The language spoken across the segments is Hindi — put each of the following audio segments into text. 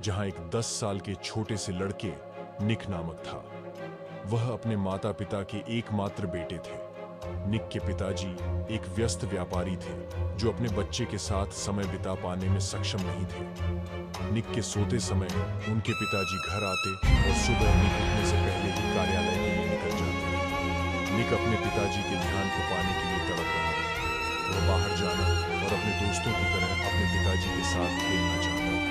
जहां एक 10 साल के छोटे से लड़के निक नामक था। वह अपने माता पिता के एकमात्र बेटे थे। निक के पिताजी एक व्यस्त व्यापारी थे जो अपने बच्चे के साथ समय बिता पाने में सक्षम नहीं थे। निक के सोते समय उनके पिताजी घर आते और सुबह निक उठने से पहले ही कार्यालय के लिए निकल जाते। निक अपने पिताजी के ध्यान को पाने के लिए तड़प रहा था। वह बाहर जाना और अपने दोस्तों की तरह अपने पिताजी के साथ खेलना चाहता था।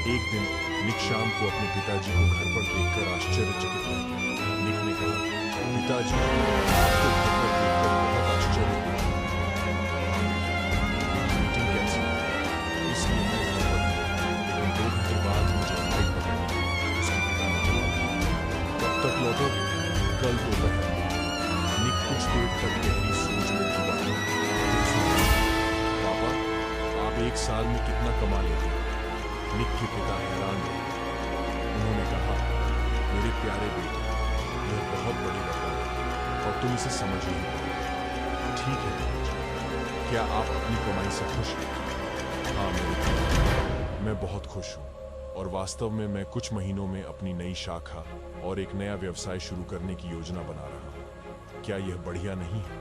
एक दिन निक शाम को अपने पिताजी को घर पर देखकर आश्चर्यचकित रह गया। निक ने कहा, पिताजी, आपको घर पर देखकर बहुत आश्चर्य हुआ। मीटिंग कैंसिल हुई, इसलिए मैं घर पर हूं, लेकिन 2 घंटे बाद मुझे फ्लाइट पकड़नी है, उसके पिता ने जवाब दिया। कब तक लौटोगे? कल दोपहर। निक कुछ देर तक गहरी सोच में डूबा रहा। पापा, आप 1 साल में कितना कमा लेते हैं? निक के पिता हैरान थे। उन्होंने कहा, मेरे प्यारे बेटे, यह बहुत बड़ी रकम है और तुम इसे समझ नहीं पाओगे। ठीक है पिताजी, क्या आप अपनी कमाई से खुश हैं? हाँ मेरे पिता, मैं बहुत खुश हूँ और वास्तव में मैं कुछ महीनों में अपनी नई शाखा और एक नया व्यवसाय शुरू करने की योजना बना रहा हूँ। क्या यह बढ़िया नहीं है?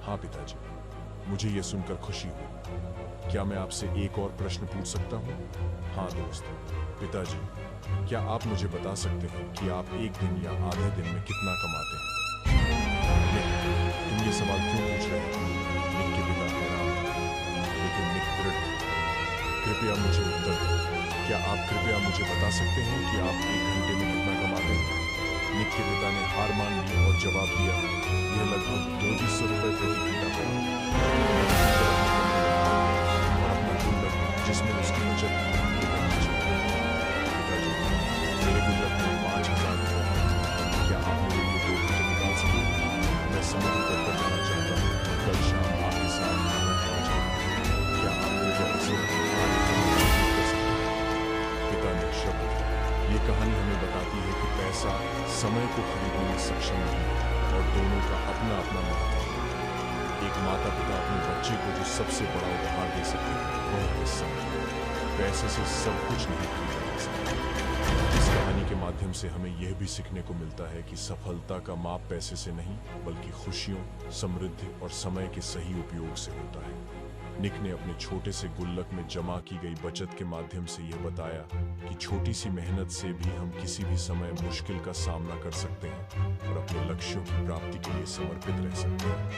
हाँ पिताजी, मुझे यह सुनकर खुशी हुई। क्या मैं आपसे एक और प्रश्न पूछ सकता हूँ? हाँ दोस्त। पिताजी, क्या आप मुझे बता सकते हैं कि आप एक दिन या आधे दिन में कितना कमाते हैं? निक, तुम ये सवाल क्यों पूछ रहे हो? निक के पिता हैरान थे, लेकिन निक दृढ़ थे। कृपया मुझे उत्तर दो। क्या आप कृपया मुझे बता सकते हैं कि आप 1 घंटे में कितना कमाते हैं? निक के पिता ने हार मान ली और जवाब दिया, यह लगभग 200 रुपए प्रति घंटा होगा। और अपना गुल्लक जिसमें उसकी बचत थी, पिताजी, मेरे गुल्लक में 5000 रुपए हैं। क्या आप मेरे लिए 2 घंटे निकाल सकेंगे? मैं समुद्र तट पर जाना चाहता हूँ और कल शाम आपके साथ खाना खाना चाहता हूँ। क्या आप कृपया इसे आगे कर सकते हैं? पिता ने शब्द दिया। ये कहानी हमें बताती है कि पैसा समय को खरीदने में सक्षम नहीं और दोनों का अपना अपना महत्व है। एक माता पिता अपने बच्चे को जो सबसे बड़ा उपहार दे सकते हैं वह है समय। पैसे से सब कुछ नहीं खरीदा जा सकता। इस कहानी के माध्यम से हमें यह भी सीखने को मिलता है कि सफलता का माप पैसे से नहीं बल्कि खुशियों, समृद्धि और समय के सही उपयोग से होता है। निक ने अपने छोटे से गुल्लक में जमा की गई बचत के माध्यम से यह बताया कि छोटी सी मेहनत से भी हम किसी भी समय मुश्किल का सामना कर सकते हैं और अपने लक्ष्यों की प्राप्ति के लिए समर्पित रह सकते हैं।